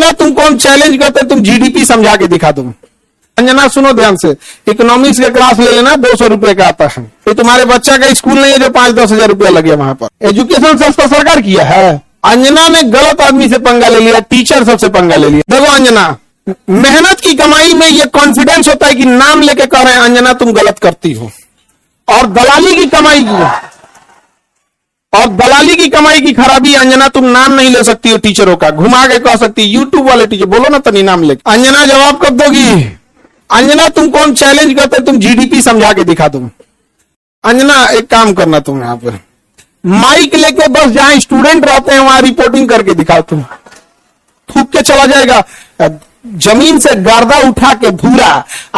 अंजना तुम कौन चैलेंज करते, तुम जीडीपी समझा के दिखा दो। अंजना सुनो ध्यान से, इकोनॉमिक्स का क्लास ले लेना, 200 रुपए का आता है। ये तुम्हारे बच्चा का स्कूल नहीं है जो 5-10 हजार रुपया लगे वहां पर। एजुकेशन सस्ता सरकार किया है। अंजना ने गलत आदमी से पंगा ले लिया, टीचर सबसे पंगा ले लिया। देखो अंजना, मेहनत की कमाई में ये कॉन्फिडेंस होता है कि नाम लेके कह रहे हैं अंजना तुम गलत करती हो, और दलाली की कमाई की खराबी, अंजना तुम नाम नहीं ले सकती हो टीचरों का, घुमा के कह सकती है यूट्यूब वाले टीचर, बोलो ना तनी नाम लेके। अंजना जवाब कब दोगी? अंजना तुम कौन चैलेंज करते, तुम जीडीपी समझा के दिखा दो। अंजना एक काम करना, तुम यहां पर माइक लेके बस जहां स्टूडेंट रहते हैं वहां रिपोर्टिंग करके दिखाओ। तुम थूक के चला जाएगा, जमीन से गर्दा उठा के धूरा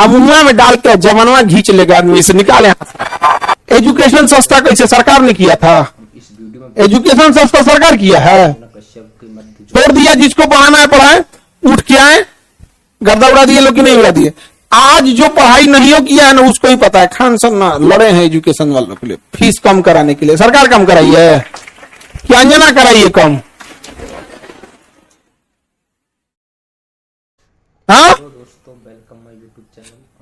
मुंह में डाल के जमनवा घींच लेगा आदमी से, निकाले। एजुकेशन सस्ता कैसे सरकार ने किया था? एजुकेशन सस्ता सरकार किया है। छोड़ दिया, जिसको पढ़ाना है पढ़ाए, उठ के आए, गर्दा उड़ा दिए लोग कि नहीं उड़ा दिए। आज जो पढ़ाई नहीं किया है ना उसको ही पता है। खान सर ना लड़े हैं एजुकेशन वालों के लिए, फीस कम कराने के लिए। सरकार कम कराई है कि अंजना कराई है कम? हाँ,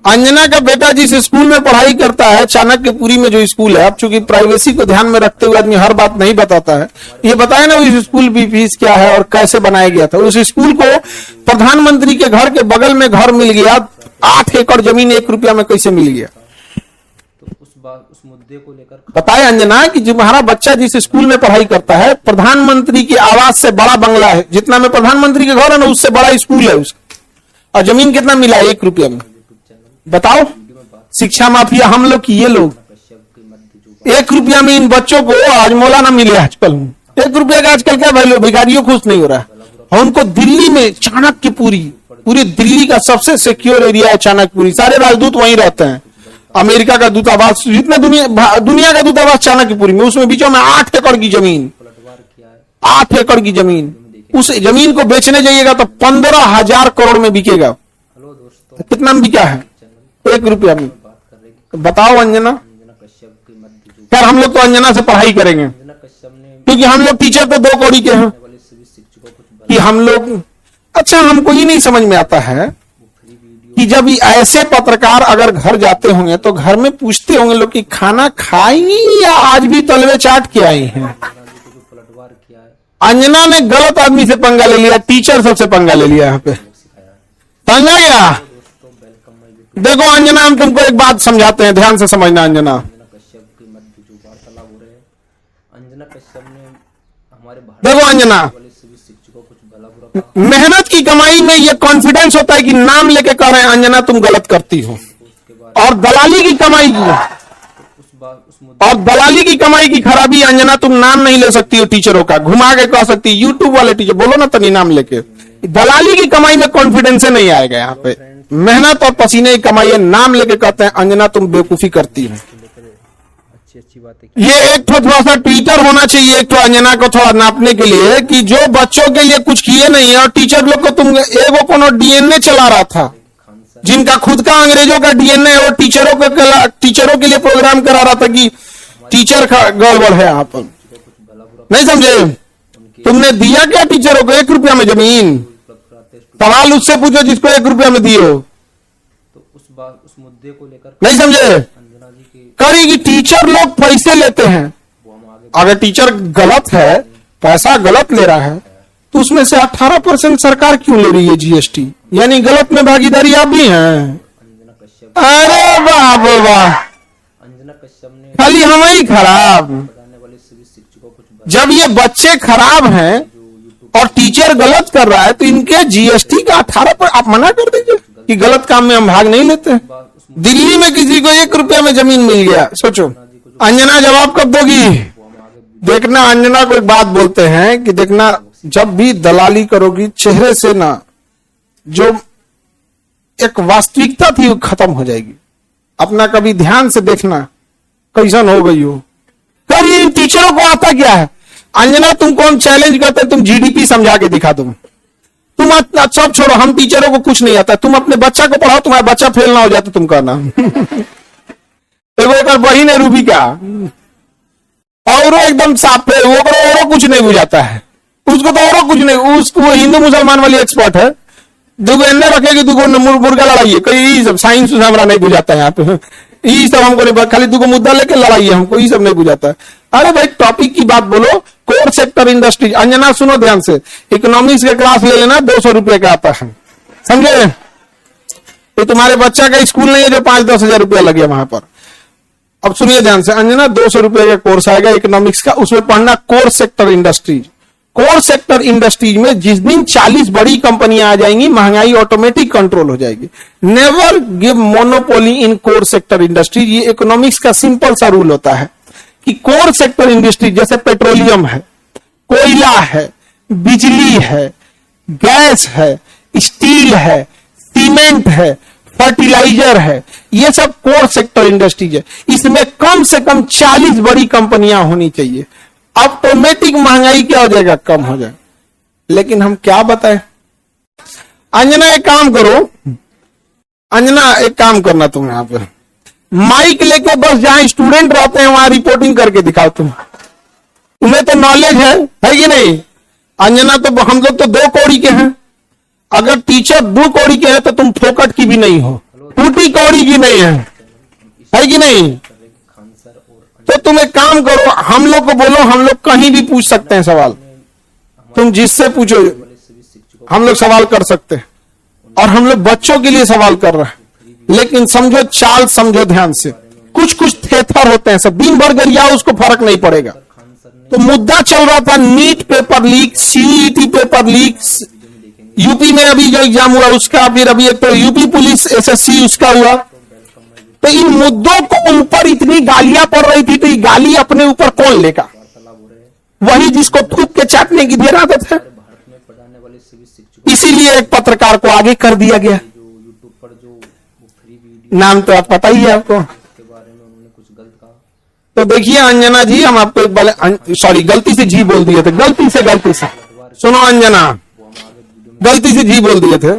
अंजना का बेटा जिस स्कूल में पढ़ाई करता है, चाणक्यपुरी में जो स्कूल है, अब चूंकि प्राइवेसी को ध्यान में रखते हुए आदमी हर बात नहीं बताता है, ये बताए ना उस स्कूल की फीस क्या है और कैसे बनाया गया था। उस स्कूल को प्रधानमंत्री के घर के बगल में घर मिल गया, 8 एकड़ जमीन 1 रुपया में कैसे मिल गया? तो उस मुद्दे को लेकर बताए अंजना कि तुम्हारा बच्चा जिस स्कूल में पढ़ाई करता है, प्रधानमंत्री की आवास से बड़ा बंगला है, जितना में प्रधानमंत्री के घर है ना उससे बड़ा स्कूल है उसका, और जमीन कितना मिला है? 1 रुपया में। बताओ, शिक्षा माफिया हम लोग की ये लोग। 1 रुपया में इन बच्चों को आज मौलाना मिले आजकल। 1 रुपया का आजकल क्या वैल्यू? भिखारियों खुश नहीं हो रहा है। और उनको दिल्ली में चाणक्यपुरी, पूरी दिल्ली का सबसे सिक्योर एरिया है चाणक्यपुरी, सारे राजदूत वहीं रहते हैं। अमेरिका का दूतावास, जितने दुनिया का दूतावास चाणक्यपुरी में, उसमें बीचों में 8 एकड़ की जमीन, 8 एकड़ की जमीन। उस जमीन को बेचने जाइएगा तो 15,000 करोड़ में बिकेगा। कितना में बिका है? 1 रुपया में। बताओ अंजना। यार हम लोग तो अंजना से पढ़ाई करेंगे क्योंकि हम लोग टीचर तो 2 कौड़ी के हैं कि हम लोग। अच्छा, हमको ये नहीं समझ में आता है कि जब ऐसे पत्रकार अगर घर जाते होंगे तो घर में पूछते होंगे लोग कि खाना खाई या आज भी तलवे चाट के आई हैं। अंजना ने गलत आदमी से पंगा ले लिया, टीचर सबसे पंगा ले लिया। यहाँ पे समझा गया? देखो अंजना, हम तुमको एक बात समझाते हैं, ध्यान से समझना। अंजना देखो अंजना, मेहनत की कमाई में ये कॉन्फिडेंस होता है कि नाम लेके कह रहे हैं अंजना तुम गलत करती हो, और दलाली की कमाई की खराबी, अंजना तुम नाम नहीं ले सकती हो टीचरों का, घुमा के कह सकती है यूट्यूब वाले टीचर, बोलो ना तनी नाम लेके। दलाली की कमाई में कॉन्फिडेंस नहीं आएगा। यहाँ पे मेहनत और पसीने की कमाई है, नाम लेके कहते हैं अंजना तुम बेवकूफी करती हो। ये एक थोड़ा सा ट्विटर होना चाहिए एक तो अंजना को थोड़ा नापने के लिए कि जो बच्चों के लिए कुछ किए नहीं है, और टीचर लोग को तुम एगो कोनो डीएनए चला रहा था, जिनका खुद का अंग्रेजों का डीएनए है, वो टीचरों के लिए प्रोग्राम करा रहा था कि टीचर गड़बड़ है। यहाँ पर नहीं समझे? तुमने दिया क्या टीचरों को? 1 रुपया में जमीन। सवाल उससे पूछो जिसको 1 रुपया में दिए हो। तो उस मुद्दे को लेकर नहीं समझे? करेगी, टीचर लोग पैसे लेते हैं। अगर टीचर गलत है, पैसा गलत ले रहा है, तो उसमें से 18% सरकार क्यों ले रही है जीएसटी? यानी गलत में भागीदारी आप भी हैं। अरे बाप रे वाह, खाली हम ही खराब। जब ये बच्चे खराब हैं और टीचर गलत कर रहा है तो इनके जीएसटी का 18% आप मना कर दीजिए कि गलत काम में हम भाग नहीं लेते हैं। दिल्ली में किसी को 1 रुपया में जमीन मिल गया, सोचो। अंजना जवाब कब दोगी? देखना, अंजना को एक बात बोलते हैं कि देखना, जब भी दलाली करोगी चेहरे से ना जो एक वास्तविकता थी वो खत्म हो जाएगी। अपना कभी ध्यान से देखना कैसन हो गई हो। कभी टीचरों को आता क्या है? अंजना तुम कौन चैलेंज करते, तुम जीडीपी समझा के दिखा दो। तुम सब छोड़ो, हम टीचरों को कुछ नहीं आता। तुम अपने बच्चा को पढ़ाओ, तुम्हारा बच्चा फेल ना हो जाता तुम कहना। एक बहिन है रूबी का, और एकदम साफ है, वो कुछ नहीं बुझाता है। उसको तो और कुछ नहीं, उसको वो हिंदू मुसलमान वाली एक्सपर्ट है। दुगो एन्ने रखेगी, दुगो मुर्गा लड़ाइए, कहीं सब साइंस हमारा नहीं बुझाता है यहाँ पे, ये सब हमको नहीं, खाली दुगो मुद्दा लेके लड़ाइए, हमको ये सब नहीं बुझाता है। अरे भाई टॉपिक की बात बोलो, कोर सेक्टर इंडस्ट्री। अंजना सुनो ध्यान से, इकोनॉमिक्स का क्लास ले लेना, 200 रुपए का आता है, समझे? ये तुम्हारे बच्चा का स्कूल नहीं है जो 5-10 हजार रुपया लगे वहां पर। अब सुनिए ध्यान से, अंजना 200 रुपए का कोर्स आएगा इकोनॉमिक्स का, उसमें पढ़ना core sector industries. Core sector industries में जिस दिन 40 बड़ी कंपनियां आ जाएंगी, महंगाई ऑटोमेटिक कंट्रोल हो जाएगी। नेवर गिव मोनोपोली इन कोर सेक्टर इंडस्ट्रीज। ये इकोनॉमिक्स का सिंपल सा रूल होता है कि कोर सेक्टर इंडस्ट्री जैसे पेट्रोलियम है, कोयला है, बिजली है, गैस है, स्टील है, सीमेंट है, फर्टिलाइजर है, ये सब कोर सेक्टर इंडस्ट्रीज है। इसमें कम से कम 40 बड़ी कंपनियां होनी चाहिए, ऑटोमेटिक महंगाई क्या हो जाएगा, कम हो जाएगा। लेकिन हम क्या बताएं? अंजना एक काम करो, अंजना एक काम करना, तुम यहां पे माइक लेके बस जहां स्टूडेंट रहते हैं वहां रिपोर्टिंग करके दिखाओ। तुम्हें तो नॉलेज है कि नहीं? अंजना तो हम लोग तो 2 कौड़ी के हैं, अगर टीचर 2 कौड़ी के हैं तो तुम फोकट की भी नहीं हो, टूटी कौड़ी की नहीं है कि नहीं? तो तुम एक काम करो, हम लोग को बोलो, हम लोग कहीं भी पूछ सकते हैं सवाल, तुम जिससे पूछो हम लोग सवाल कर सकते हैं, और हम लोग बच्चों के लिए सवाल कर रहे हैं। लेकिन समझो, चाल समझो ध्यान से, कुछ कुछ थेथर होते हैं, सब दिन भर गरियाओ, उसको फर्क नहीं पड़ेगा। तो मुद्दा चल रहा था NEET paper leak, CET paper leak, UP में अभी जो एग्जाम हुआ उसका, फिर अभी एक तो यूपी पुलिस एसएससी उसका हुआ। तो इन मुद्दों को ऊपर इतनी गालियां पड़ रही थी, तो ये गाली अपने ऊपर कौन लेगा? वही जिसको थूक के चाटने की देर आदत है। इसीलिए एक पत्रकार को आगे कर दिया गया। नाम तो आप पता ही है आपको। तो देखिए अंजना जी, हम आपको एक बार, सॉरी गलती से जी बोल दिए थे, गलती से सुनो अंजना, गलती से जी बोल दिए थे।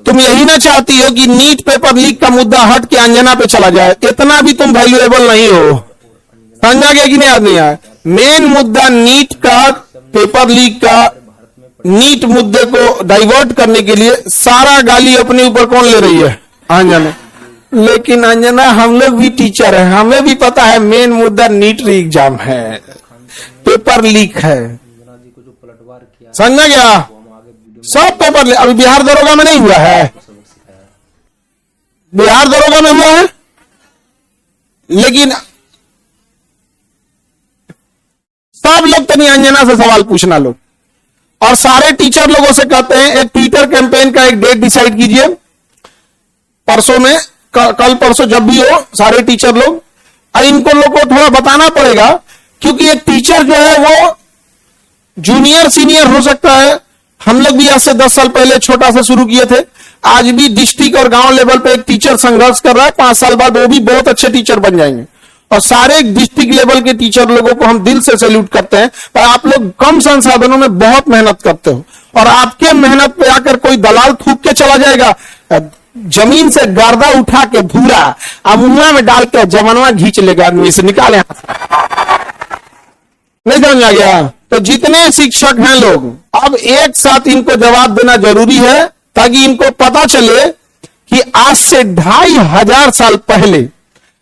तुम यही ना चाहती हो कि नीट पेपर लीक का मुद्दा हट के अंजना पे चला जाए? इतना भी तुम वैल्यूएबल नहीं हो, समझा गया कि नहीं? आदमी है मेन मुद्दा नीट का, पेपर लीक का, नीट मुद्दे को डाइवर्ट करने के लिए सारा गाली अपने ऊपर कौन ले रही है? अंजना। लेकिन अंजना हम लोग भी टीचर हैं, हमें भी पता है मेन मुद्दा नीट एग्जाम है, पेपर लीक है, समझा गया? सब पेपर अभी बिहार दरोगा में नहीं हुआ है, बिहार दरोगा में हुआ है, लेकिन सब लोग तो नहीं, अंजना से सवाल पूछना लोग, और सारे टीचर लोगों से कहते हैं एक ट्विटर कैंपेन का एक डेट डिसाइड कीजिए, परसों में, कल परसों जब भी हो, सारे टीचर लोग, और इनको लोग को थोड़ा बताना पड़ेगा, क्योंकि एक टीचर जो है वो जूनियर सीनियर हो सकता है। हम लोग भी आज से 10 साल पहले छोटा से शुरू किए थे, आज भी डिस्ट्रिक्ट और गांव लेवल पे एक टीचर संघर्ष कर रहा है, 5 साल बाद वो भी बहुत अच्छे टीचर बन जाएंगे। और सारे डिस्ट्रिक्ट लेवल के टीचर लोगों को हम दिल से सैल्यूट करते हैं, पर आप लोग कम संसाधनों में बहुत मेहनत करते हो, और आपके मेहनत पे आकर कोई दलाल थूक के चला जाएगा, जमीन से गर्दा उठा के भूरा अमुआ में डाल के जमनवा खींच लेगा, आदमी से निकाले, नहीं समझ आ गया? तो जितने शिक्षक हैं लोग, अब एक साथ इनको जवाब देना जरूरी है, ताकि इनको पता चले कि आज से 2500 साल पहले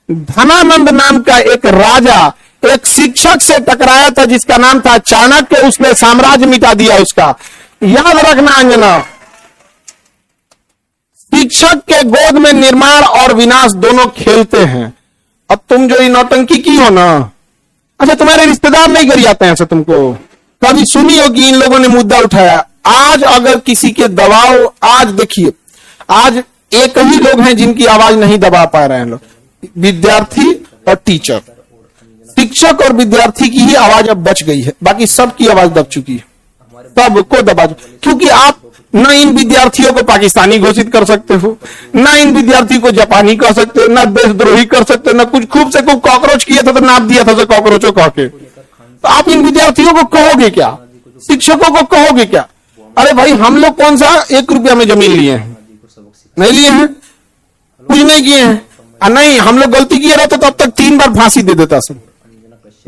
धनानंद नाम का एक राजा एक शिक्षक से टकराया था, जिसका नाम था चाणक्य, उसने साम्राज्य मिटा दिया उसका। याद रखना अंजना, शिक्षक के गोद में निर्माण और विनाश दोनों खेलते हैं। अब तुम जो ये नौटंकी की हो ना, अच्छा तुम्हारे रिश्तेदार नहीं कर जाते हैं ऐसे? तुमको कभी सुनी हो कि इन लोगों ने मुद्दा उठाया? आज अगर किसी के दबाव, आज देखिए, आज एक ही लोग हैं जिनकी आवाज नहीं दबा पा रहे हैं लोग, विद्यार्थी और टीचर। शिक्षक और विद्यार्थी की ही आवाज अब बच गई है, बाकी सबकी आवाज दब चुकी है, सबको दबा, क्योंकि आप न इन विद्यार्थियों को पाकिस्तानी घोषित कर सकते हो, न इन विद्यार्थी को जापानी कह सकते हो, न देशद्रोही कर सकते हो, न कुछ खूब से खूब कॉकरोच किया था तो नाप दिया था कॉकरोचों कह के। तो आप इन विद्यार्थियों को कहोगे क्या? शिक्षकों को कहोगे क्या? अरे भाई हम लोग कौन सा 1 रुपया में जमीन लिए हैं? नहीं लिए हैं, कुछ नहीं किए हैं। नहीं, हम लोग गलती किए रहते तो अब तक 3 बार फांसी दे देता सब।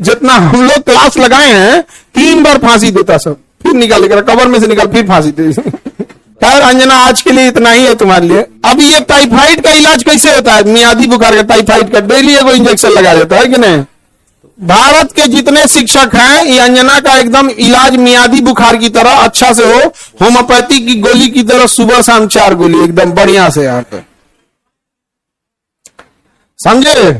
जितना हम लोग क्लास लगाए हैं 3 बार फांसी देता सब, फिर निकाल कर कबर में से निकाल फिर फांसी दे। खैर अंजना आज के लिए इतना ही है तुम्हारे लिए। अब ये टाइफाइड का इलाज कैसे होता है? मियादी बुखार का, टाइफाइड का डेली एगो इंजेक्शन लगा देता है कि नहीं? भारत के जितने शिक्षक हैं ये अंजना का एकदम इलाज मियादी बुखार की तरह अच्छा से हो, होम्योपैथी की गोली की तरह सुबह शाम 4 गोली एकदम बढ़िया से यहाँ पे, समझे?